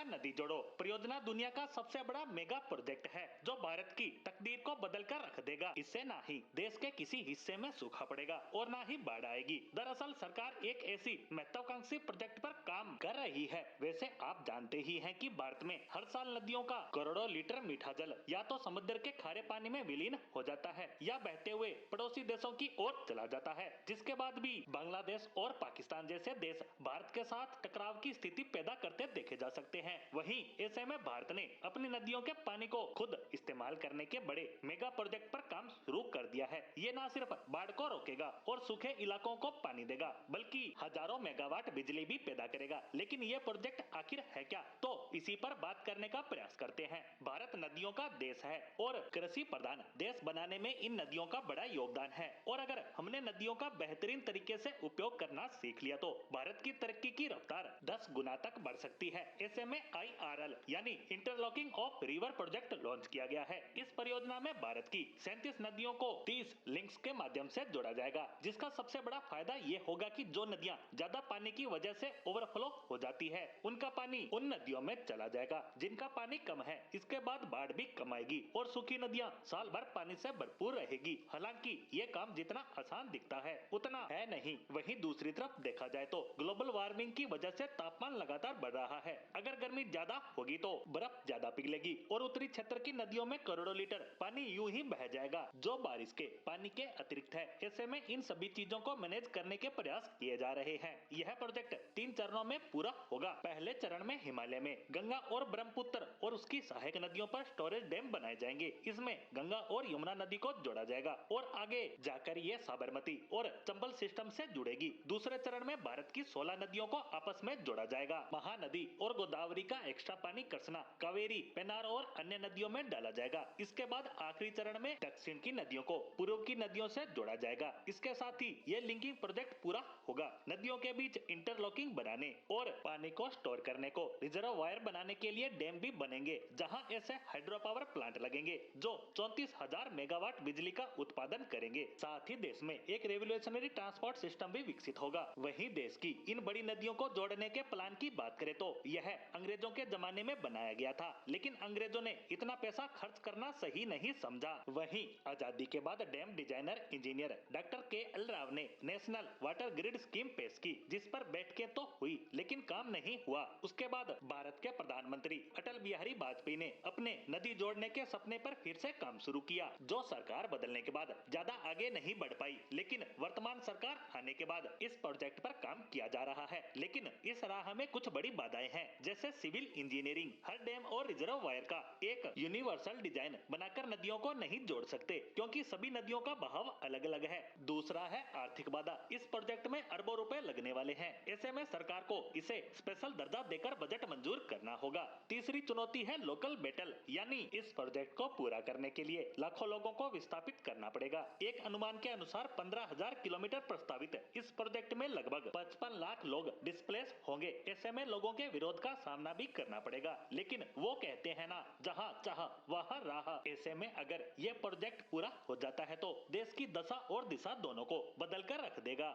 नदी जोड़ो परियोजना दुनिया का सबसे बड़ा मेगा प्रोजेक्ट है जो भारत की तकदीर को बदलकर रख देगा। इससे ना ही देश के किसी हिस्से में सूखा पड़ेगा और ना ही बाढ़ आएगी। दरअसल सरकार एक ऐसी महत्वाकांक्षी प्रोजेक्ट पर काम कर रही है। वैसे आप जानते ही हैं कि भारत में हर साल नदियों का करोड़ों लीटर मीठा जल या तो समुद्र के खारे पानी में विलीन हो जाता है या बहते हुए पड़ोसी देशों की ओर चला जाता है, जिसके बाद भी बांग्लादेश और पाकिस्तान जैसे देश भारत के साथ टकराव की स्थिति पैदा करते देखे जा सकते हैं। वहीं ऐसे में भारत ने अपनी नदियों के पानी को खुद इस्तेमाल करने के बड़े मेगा प्रोजेक्ट पर काम शुरू कर दिया है। ये न सिर्फ बाढ़ को रोकेगा और सूखे इलाकों को पानी देगा, बल्कि हजारों मेगावाट बिजली भी पैदा करेगा। लेकिन ये प्रोजेक्ट आखिर है क्या, तो इसी पर बात करने का प्रयास करते हैं। भारत नदियों का देश है और कृषि प्रधान देश बनाने में इन नदियों का बड़ा योगदान है। और अगर हमने नदियों का बेहतरीन तरीके से उपयोग करना सीख लिया तो भारत की तरक्की की रफ्तार 10 गुना तक बढ़ सकती है। ऐसे में IRL यानी interlocking of river project launch किया गया है। इस परियोजना में भारत की 37 नदियों को 30 लिंक्स के माध्यम से जोड़ा जाएगा, जिसका सबसे बड़ा फायदा ये होगा कि जो नदियां ज्यादा पानी की वजह से ओवरफ्लो हो जाती है, उनका पानी उन नदियों में चला जाएगा जिनका पानी कम है। इसके बाद बाढ़ भी कम आएगी और सूखी नदियां साल भर पानी से भरपूर रहेगी। हालांकि ये काम जितना आसान दिखता है उतना है नहीं। वहीं दूसरी तरफ देखा जाए तो ग्लोबल वार्मिंग की वजह से तापमान लगातार बढ़ रहा है। अगर गर्मी ज्यादा होगी तो बर्फ ज्यादा पिघलेगी और उत्तरी क्षेत्र की नदियों में करोड़ों लीटर पानी यूं ही बह जाएगा, जो बारिश के पानी के अतिरिक्त है। ऐसे में इन सभी चीजों को मैनेज करने के प्रयास किए जा रहे हैं। यह प्रोजेक्ट 3 चरणों में पूरा होगा। पहले चरण में हिमालय में गंगा और ब्रह्मपुत्र और उसकी सहायक नदियों पर स्टोरेज डैम बनाए जाएंगे। इसमें गंगा और यमुना नदी को जोड़ा जाएगा और आगे जाकर ये साबरमती और चंबल सिस्टम से जुड़ेगी। दूसरे चरण में भारत की 16 नदियों को आपस में जोड़ा जाएगा। महानदी और गोदावरी का एक्स्ट्रा पानी कृष्णा, कावेरी, पेनार और अन्य नदियों में डाला जाएगा। इसके बाद आखिरी चरण में दक्षिण की नदियों को पूर्व की नदियों से जोड़ा जाएगा। इसके साथ ही ये लिंकिंग प्रोजेक्ट पूरा होगा। नदियों के बीच इंटरलॉकिंग बनाने और पानी को स्टोर करने को रिजर्वायर बनाने के लिए डैम भी बनेंगे, जहां ऐसे हाइड्रो पावर प्लांट लगेंगे जो 34,000 मेगावाट बिजली का उत्पादन करेंगे। साथ ही देश में एक रेवोल्यूशनरी ट्रांसपोर्ट सिस्टम भी विकसित होगा। वहीं देश की इन बड़ी नदियों को जोड़ने के प्लान की बात करें तो यह अंग्रेजों के जमाने में बनाया गया था, लेकिन अंग्रेजों ने इतना पैसा खर्च करना सही नहीं समझा। वहीं आजादी के बाद dam designer engineer doctor KL Rao ने नेशनल वाटर ग्रिड स्कीम पेश की, जिस पर बैठकें तो हुई लेकिन काम नहीं हुआ। उसके बाद भारत के प्रधानमंत्री अटल बिहारी वाजपेयी ने अपने नदी जोड़ने के सपने पर फिर से काम शुरू किया, जो सरकार बदलने के बाद ज्यादा आगे नहीं बढ़ पाई। लेकिन वर्तमान सरकार आने के बाद इस प्रोजेक्ट पर काम किया जा रहा है। लेकिन इस राह में कुछ बड़ी बाधाएं हैं, जैसे सिविल इंजीनियरिंग। हर डैम और रिजर्वायर का एक यूनिवर्सल डिजाइन बनाकर नदियों को नहीं जोड़ सकते, क्योंकि सभी नदियों का बहाव अलग अलग है। दूसरा है आर्थिक बाधा। इस प्रोजेक्ट में अरबों रुपए लगने वाले हैं। ऐसे में सरकार को इसे स्पेशल दर्जा देकर बजट मंजूर करना होगा। तीसरी चुनौती है लोकल बैटल, यानी इस प्रोजेक्ट को पूरा करने के लिए लाखों लोगों को विस्थापित करना पड़ेगा। एक अनुमान के अनुसार 15,000 किलोमीटर प्रस्तावित इस प्रोजेक्ट में लगभग 55 लाख लोग डिस्प्लेस होंगे। ऐसे में लोगों के विरोध का सामना भी करना पड़ेगा, लेकिन वो कहते हैं ना, जहाँ चाह वहाँ राह। ऐसे में अगर ये प्रोजेक्ट पूरा हो जाता है तो देश की दशा और दिशा दोनों को बदल कर रख देगा।